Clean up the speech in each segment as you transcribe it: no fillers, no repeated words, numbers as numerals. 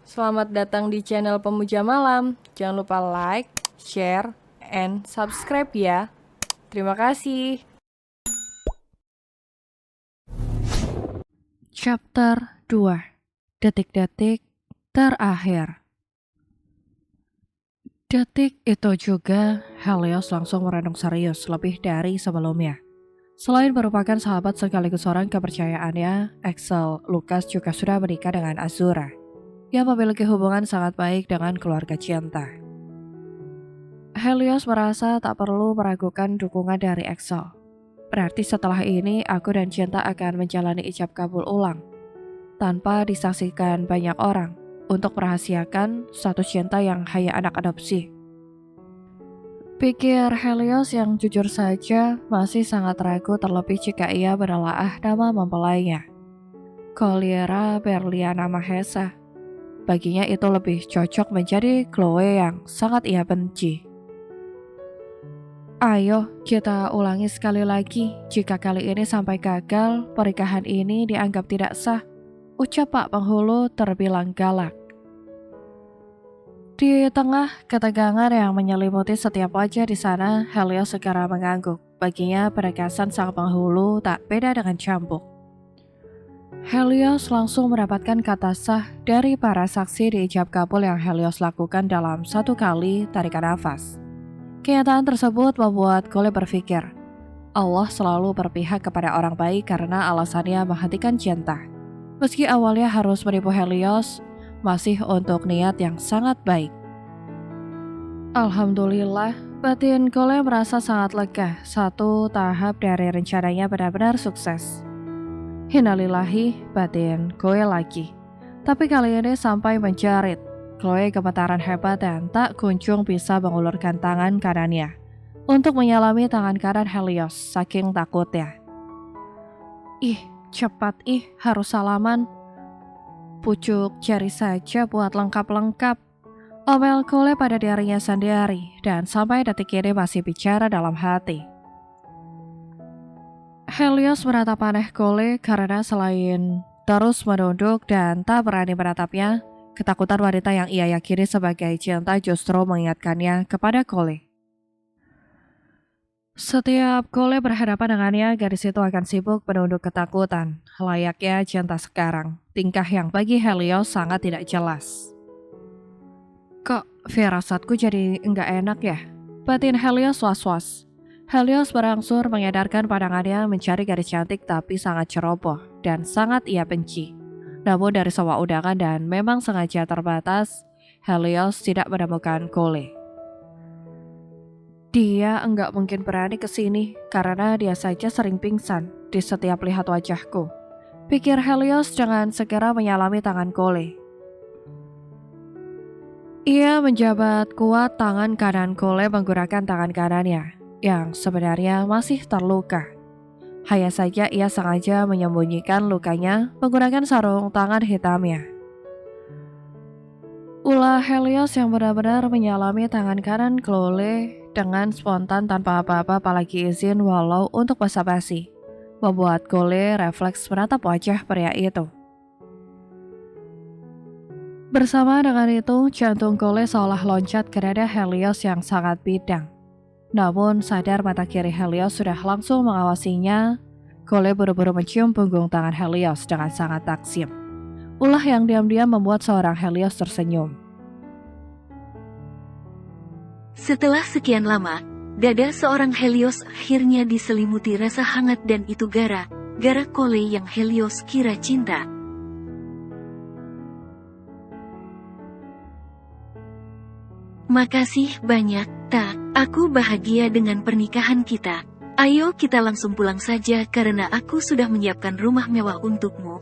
Selamat datang di channel Pemuja Malam. Jangan lupa like, share, and subscribe ya. Terima kasih. Chapter 2. Detik-detik terakhir. Detik itu juga, Helios langsung merenung serius lebih dari sebelumnya. Selain merupakan sahabat sekaligus orang kepercayaannya, Axel Lucas juga sudah menikah dengan Azura, yang memiliki hubungan sangat baik dengan keluarga cinta. Helios merasa tak perlu meragukan dukungan dari Axel. Berarti setelah ini aku dan Cinta akan menjalani ijab kabul ulang tanpa disaksikan banyak orang untuk merahasiakan status Cinta yang hanya anak adopsi. Pikir Helios yang jujur saja masih sangat ragu terlebih jika ia menelaah nama mempelainya, Colliera Berliana Mahesa. Baginya itu lebih cocok menjadi Chloe yang sangat ia benci. Ayo kita ulangi sekali lagi, jika kali ini sampai gagal, pernikahan ini dianggap tidak sah, ucap Pak Penghulu terbilang galak. Di tengah ketegangan yang menyelimuti setiap wajah di sana, Helios segera mengangguk. Baginya penegasan sang penghulu tak beda dengan cambuk. Helios langsung mendapatkan kata sah dari para saksi di ijab kabul yang Helios lakukan dalam satu kali tarikan nafas. Kenyataan tersebut membuat Chloe berpikir, Allah selalu berpihak kepada orang baik karena alasannya menghentikan Cinta. Meski awalnya harus menipu Helios, masih untuk niat yang sangat baik. Alhamdulillah, batin Chloe merasa sangat lega. Satu tahap dari rencananya benar-benar sukses. Innalillahi, batin Chloe lagi. Tapi kali ini sampai menjerit. Chloe gemetaran hebat dan tak kunjung bisa mengulurkan tangan kanannya untuk menyalami tangan kanan Helios saking takutnya. Ih, cepat harus salaman. Pucuk jari saja buat lengkap-lengkap. Omel Chloe pada dirinya sendiri dan sampai detik ini masih bicara dalam hati. Helios menatap aneh Chloe karena selain terus menunduk dan tak berani menatapnya, ketakutan wanita yang ia yakini sebagai Cinta justru mengingatkannya kepada Chloe. Setiap Chloe berhadapan dengannya, gadis itu akan sibuk menunduk ketakutan. Layaknya Cinta sekarang, tingkah yang bagi Helios sangat tidak jelas. Kok firasatku jadi enggak enak ya? Batin Helios was-was. Helios berangsur mengedarkan pandangannya mencari gadis cantik tapi sangat ceroboh dan sangat ia benci. Namun dari semua undangan dan memang sengaja terbatas, Helios tidak menemukan Chloe. Dia enggak mungkin berani ke sini karena dia saja sering pingsan di setiap lihat wajahku. Pikir Helios dengan segera menyalami tangan Chloe. Ia menjabat kuat tangan kanan Chloe menggunakan tangan kanannya, yang sebenarnya masih terluka. Hanya saja ia sengaja menyembunyikan lukanya menggunakan sarung tangan hitamnya. Ulah Helios yang benar-benar menyalami tangan kanan Chloe dengan spontan tanpa apa-apa apalagi izin walau untuk basa-basi, membuat Chloe refleks menatap wajah pria itu. Bersama dengan itu, jantung Chloe seolah loncat ke dada Helios yang sangat bidang. Namun sadar mata kiri Helios sudah langsung mengawasinya, Chloe buru-buru mencium punggung tangan Helios dengan sangat taksim. Ulah yang diam-diam membuat seorang Helios tersenyum. Setelah sekian lama, dada seorang Helios akhirnya diselimuti rasa hangat dan itu gara Chloe yang Helios kira cinta. Makasih banyak, Tak. Aku bahagia dengan pernikahan kita. Ayo kita langsung pulang saja karena aku sudah menyiapkan rumah mewah untukmu.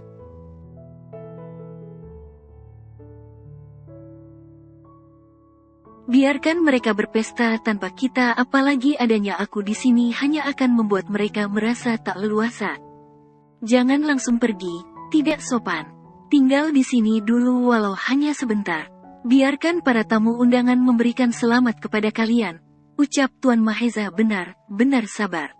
Biarkan mereka berpesta tanpa kita, apalagi adanya aku di sini hanya akan membuat mereka merasa tak leluasa. Jangan langsung pergi, tidak sopan. Tinggal di sini dulu walau hanya sebentar. Biarkan para tamu undangan memberikan selamat kepada kalian. Ucap Tuan Mahesa benar-benar sabar.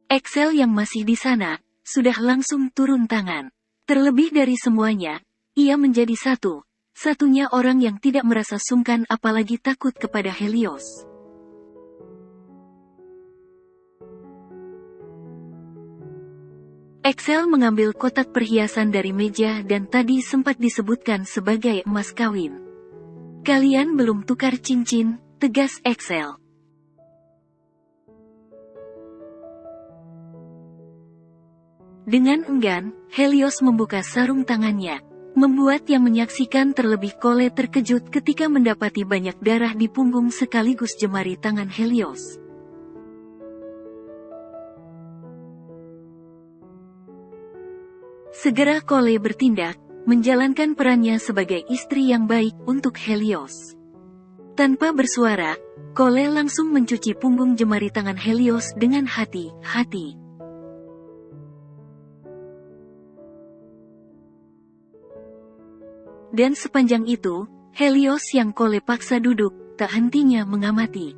Axel yang masih di sana, sudah langsung turun tangan. Terlebih dari semuanya, ia menjadi satu-satunya orang yang tidak merasa sungkan apalagi takut kepada Helios. Axel mengambil kotak perhiasan dari meja dan tadi sempat disebutkan sebagai emas kawin. Kalian belum tukar cincin, tegas Axel. Dengan enggan, Helios membuka sarung tangannya, membuat yang menyaksikan terlebih Cole terkejut ketika mendapati banyak darah di punggung sekaligus jemari tangan Helios. Segera Cole bertindak, menjalankan perannya sebagai istri yang baik untuk Helios. Tanpa bersuara, Cole langsung mencuci punggung jemari tangan Helios dengan hati-hati. Dan sepanjang itu, Helios yang Cole paksa duduk, tak hentinya mengamati.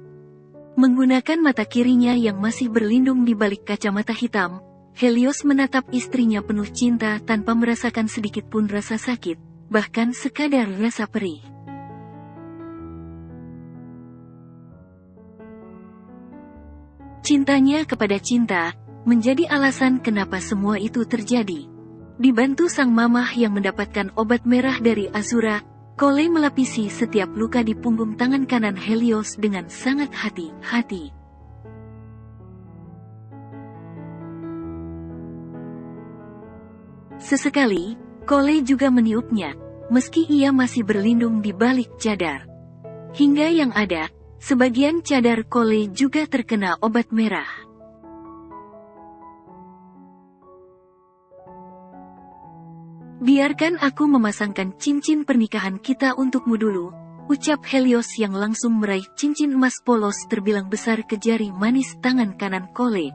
Menggunakan mata kirinya yang masih berlindung di balik kacamata hitam, Helios menatap istrinya penuh cinta tanpa merasakan sedikit pun rasa sakit, bahkan sekadar rasa perih. Cintanya kepada cinta, menjadi alasan kenapa semua itu terjadi. Dibantu sang mamah yang mendapatkan obat merah dari Azura, Cole melapisi setiap luka di punggung tangan kanan Helios dengan sangat hati-hati. Sesekali, Cole juga meniupnya, meski ia masih berlindung di balik cadar. Hingga yang ada, sebagian cadar Cole juga terkena obat merah. Biarkan aku memasangkan cincin pernikahan kita untukmu dulu, ucap Helios yang langsung meraih cincin emas polos terbilang besar ke jari manis tangan kanan Cole.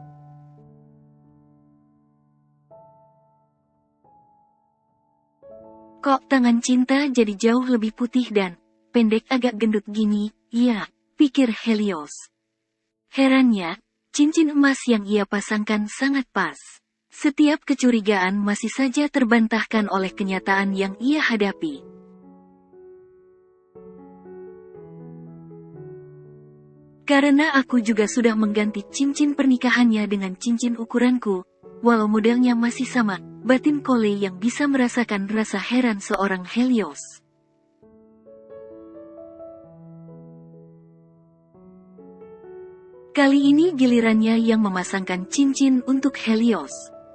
Kok tangan cinta jadi jauh lebih putih dan pendek agak gendut gini, ya, pikir Helios. Herannya, cincin emas yang ia pasangkan sangat pas. Setiap kecurigaan masih saja terbantahkan oleh kenyataan yang ia hadapi. Karena aku juga sudah mengganti cincin pernikahannya dengan cincin ukuranku, walau modelnya masih sama, batin Cole yang bisa merasakan rasa heran seorang Helios. Kali ini gilirannya yang memasangkan cincin untuk Helios.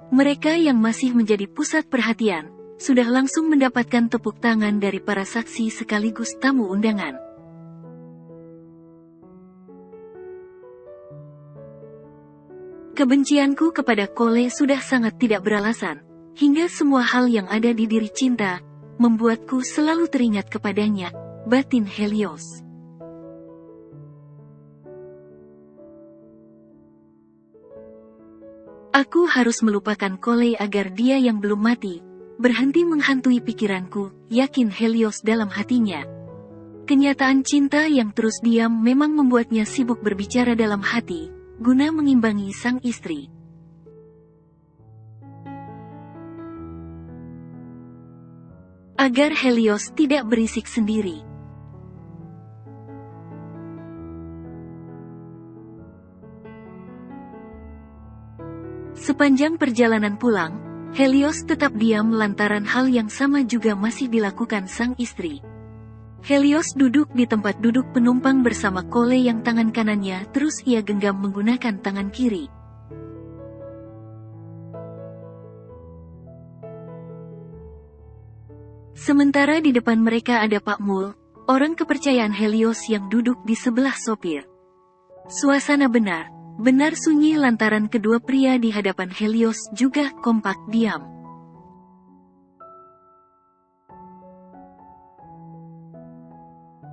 Mereka yang masih menjadi pusat perhatian, sudah langsung mendapatkan tepuk tangan dari para saksi sekaligus tamu undangan. Kebencianku kepada Cole sudah sangat tidak beralasan. Hingga semua hal yang ada di diri cinta, membuatku selalu teringat kepadanya, batin Helios. Aku harus melupakan Cole agar dia yang belum mati, berhenti menghantui pikiranku, yakin Helios dalam hatinya. Kenyataan cinta yang terus diam memang membuatnya sibuk berbicara dalam hati, guna mengimbangi sang istri. Agar Helios tidak berisik sendiri. Sepanjang perjalanan pulang, Helios tetap diam lantaran hal yang sama juga masih dilakukan sang istri. Helios duduk di tempat duduk penumpang bersama Cole yang tangan kanannya terus ia genggam menggunakan tangan kiri. Sementara di depan mereka ada Pak Mul, orang kepercayaan Helios yang duduk di sebelah sopir. Suasana benar sunyi lantaran kedua pria di hadapan Helios juga kompak diam.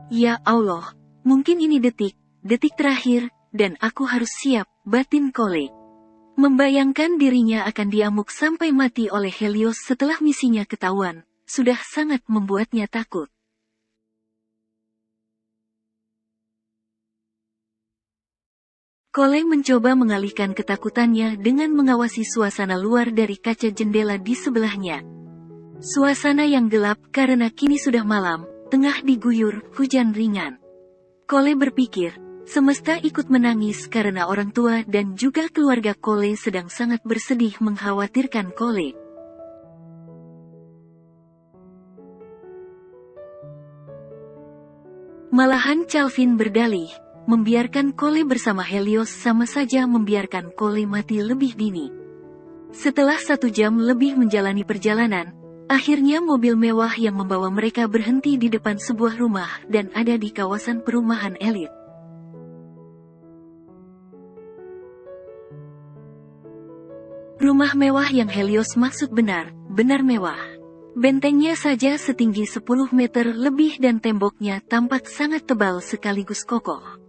Ya Allah, mungkin ini detik terakhir, dan aku harus siap, batin Cole. Membayangkan dirinya akan diamuk sampai mati oleh Helios setelah misinya ketahuan, sudah sangat membuatnya takut. Kole mencoba mengalihkan ketakutannya dengan mengawasi suasana luar dari kaca jendela di sebelahnya. Suasana yang gelap karena kini sudah malam, tengah diguyur hujan ringan. Kole berpikir, semesta ikut menangis karena orang tua dan juga keluarga Kole sedang sangat bersedih mengkhawatirkan Kole. Malahan Calvin berdalih, membiarkan Kole bersama Helios sama saja membiarkan Kole mati lebih dini. Setelah 1 jam lebih menjalani perjalanan, akhirnya mobil mewah yang membawa mereka berhenti di depan sebuah rumah dan ada di kawasan perumahan elit. Rumah mewah yang Helios maksud benar mewah. Bentengnya saja setinggi 10 meter lebih dan temboknya tampak sangat tebal sekaligus kokoh.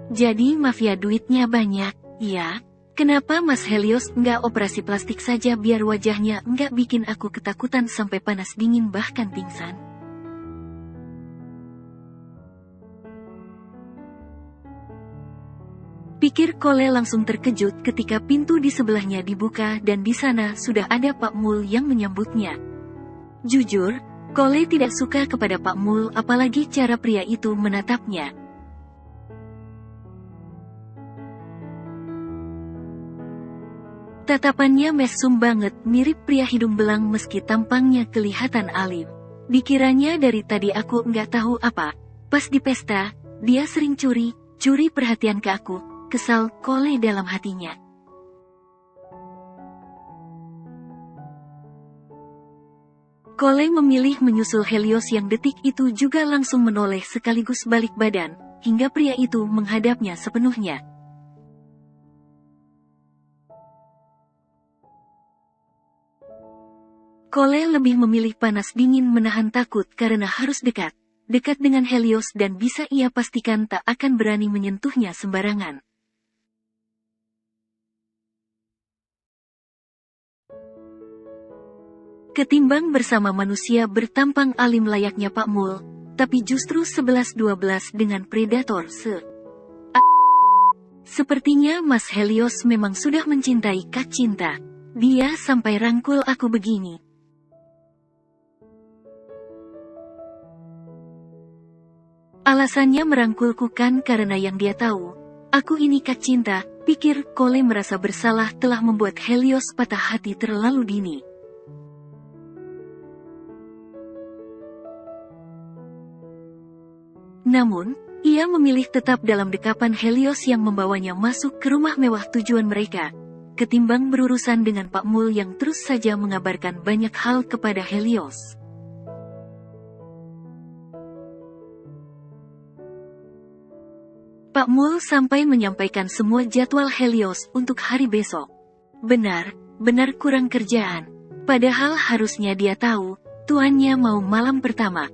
Jadi mafia duitnya banyak, ya? Kenapa Mas Helios nggak operasi plastik saja biar wajahnya nggak bikin aku ketakutan sampai panas dingin bahkan pingsan? Pikir Kole langsung terkejut ketika pintu di sebelahnya dibuka dan di sana sudah ada Pak Mul yang menyambutnya. Jujur, Kole tidak suka kepada Pak Mul apalagi cara pria itu menatapnya. Tatapannya mesum banget, mirip pria hidung belang meski tampangnya kelihatan alim. Dikiranya dari tadi aku nggak tahu apa. Pas di pesta, dia sering curi perhatian ke aku. Kesal Kole dalam hatinya. Kole memilih menyusul Helios yang detik itu juga langsung menoleh sekaligus balik badan, hingga pria itu menghadapnya sepenuhnya. Kole lebih memilih panas dingin menahan takut karena harus dekat dengan Helios dan bisa ia pastikan tak akan berani menyentuhnya sembarangan. Ketimbang bersama manusia bertampang alim layaknya Pak Mul, tapi justru 11-12 dengan predator Sepertinya Mas Helios memang sudah mencintai Kak Cinta. Dia sampai rangkul aku begini. Alasannya merangkulku kan karena yang dia tahu. Aku ini Kak Cinta, pikir Kole merasa bersalah telah membuat Helios patah hati terlalu dini. Namun, ia memilih tetap dalam dekapan Helios yang membawanya masuk ke rumah mewah tujuan mereka, ketimbang berurusan dengan Pak Mul yang terus saja mengabarkan banyak hal kepada Helios. Pak Mul sampai menyampaikan semua jadwal Helios untuk hari besok. Benar kurang kerjaan. Padahal harusnya dia tahu, tuannya mau malam pertama.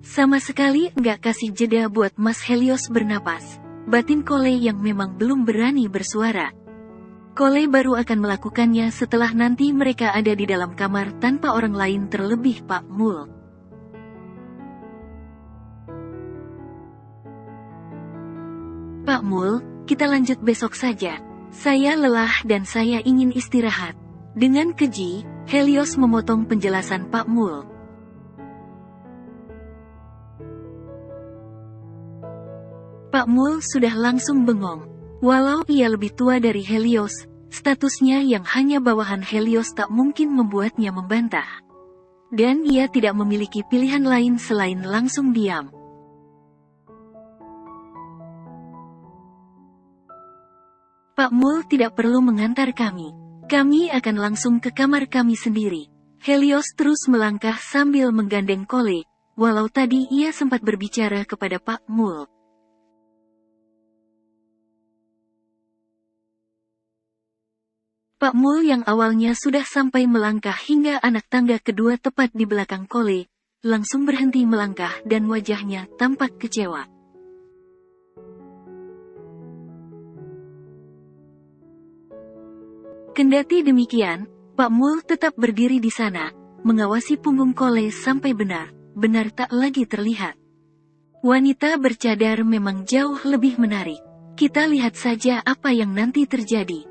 Sama sekali nggak kasih jeda buat Mas Helios bernapas. Batin Kole yang memang belum berani bersuara. Kole baru akan melakukannya setelah nanti mereka ada di dalam kamar tanpa orang lain terlebih Pak Mul. Pak Mul, kita lanjut besok saja. Saya lelah dan saya ingin istirahat. Dengan keji, Helios memotong penjelasan Pak Mul. Pak Mul sudah langsung bengong. Walau ia lebih tua dari Helios, statusnya yang hanya bawahan Helios tak mungkin membuatnya membantah. Dan ia tidak memiliki pilihan lain selain langsung diam. Pak Mul tidak perlu mengantar kami. Kami akan langsung ke kamar kami sendiri. Helios terus melangkah sambil menggandeng Kole, walau tadi ia sempat berbicara kepada Pak Mul. Pak Mul yang awalnya sudah sampai melangkah hingga anak tangga kedua tepat di belakang Kole, langsung berhenti melangkah dan wajahnya tampak kecewa. Kendati demikian, Pak Mul tetap berdiri di sana, mengawasi punggung Kole sampai benar-benar tak lagi terlihat. Wanita bercadar memang jauh lebih menarik. Kita lihat saja apa yang nanti terjadi.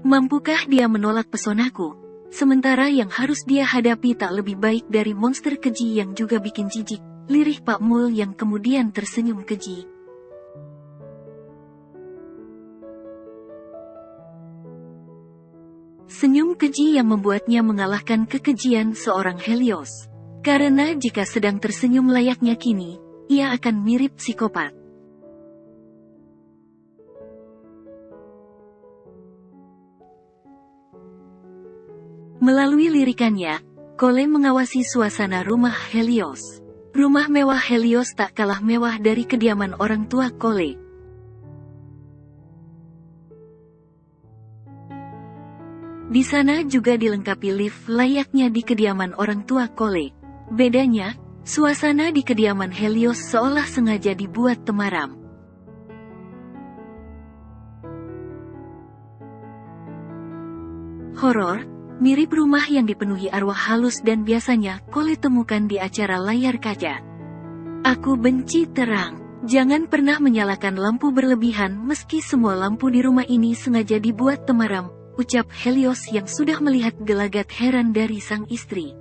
Mampukah dia menolak pesonaku? Sementara yang harus dia hadapi tak lebih baik dari monster keji yang juga bikin jijik, lirih Pak Mul yang kemudian tersenyum keji. Senyum keji yang membuatnya mengalahkan kekejian seorang Helios. Karena jika sedang tersenyum layaknya kini, ia akan mirip psikopat. Melalui lirikannya, Kole mengawasi suasana rumah Helios. Rumah mewah Helios tak kalah mewah dari kediaman orang tua Kole. Di sana juga dilengkapi lift layaknya di kediaman orang tua Kole. Bedanya, suasana di kediaman Helios seolah sengaja dibuat temaram. Horor, mirip rumah yang dipenuhi arwah halus dan biasanya Kole temukan di acara layar kaca. Aku benci terang. Jangan pernah menyalakan lampu berlebihan meski semua lampu di rumah ini sengaja dibuat temaram, ucap Helios yang sudah melihat gelagat heran dari sang istri.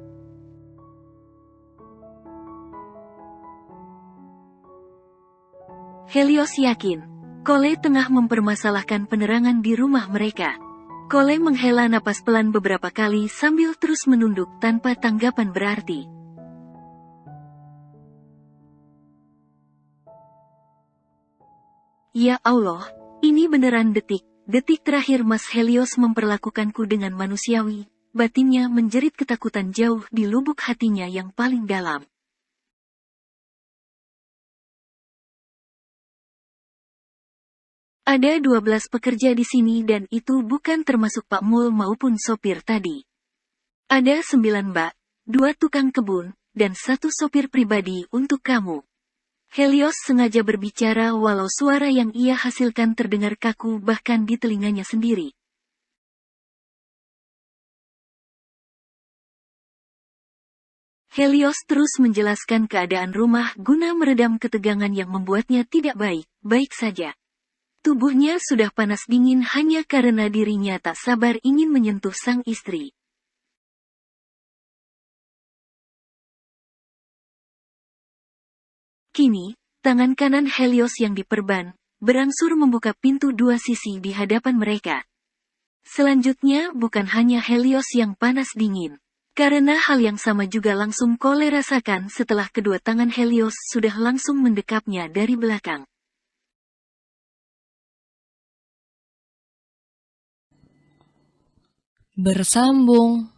Helios yakin, Kole tengah mempermasalahkan penerangan di rumah mereka. Kole menghela napas pelan beberapa kali sambil terus menunduk tanpa tanggapan berarti. Ya Allah, ini beneran detik terakhir Mas Helios memperlakukanku dengan manusiawi, batinnya menjerit ketakutan jauh di lubuk hatinya yang paling dalam. Ada 12 pekerja di sini dan itu bukan termasuk Pak Mul maupun sopir tadi. Ada 9 bak, 2 tukang kebun, dan 1 sopir pribadi untuk kamu. Helios sengaja berbicara walau suara yang ia hasilkan terdengar kaku bahkan di telinganya sendiri. Helios terus menjelaskan keadaan rumah guna meredam ketegangan yang membuatnya tidak baik saja. Tubuhnya sudah panas dingin hanya karena dirinya tak sabar ingin menyentuh sang istri. Kini, tangan kanan Helios yang diperban, berangsur membuka pintu 2 sisi di hadapan mereka. Selanjutnya bukan hanya Helios yang panas dingin. Karena hal yang sama juga langsung Kole rasakan setelah kedua tangan Helios sudah langsung mendekapnya dari belakang. Bersambung.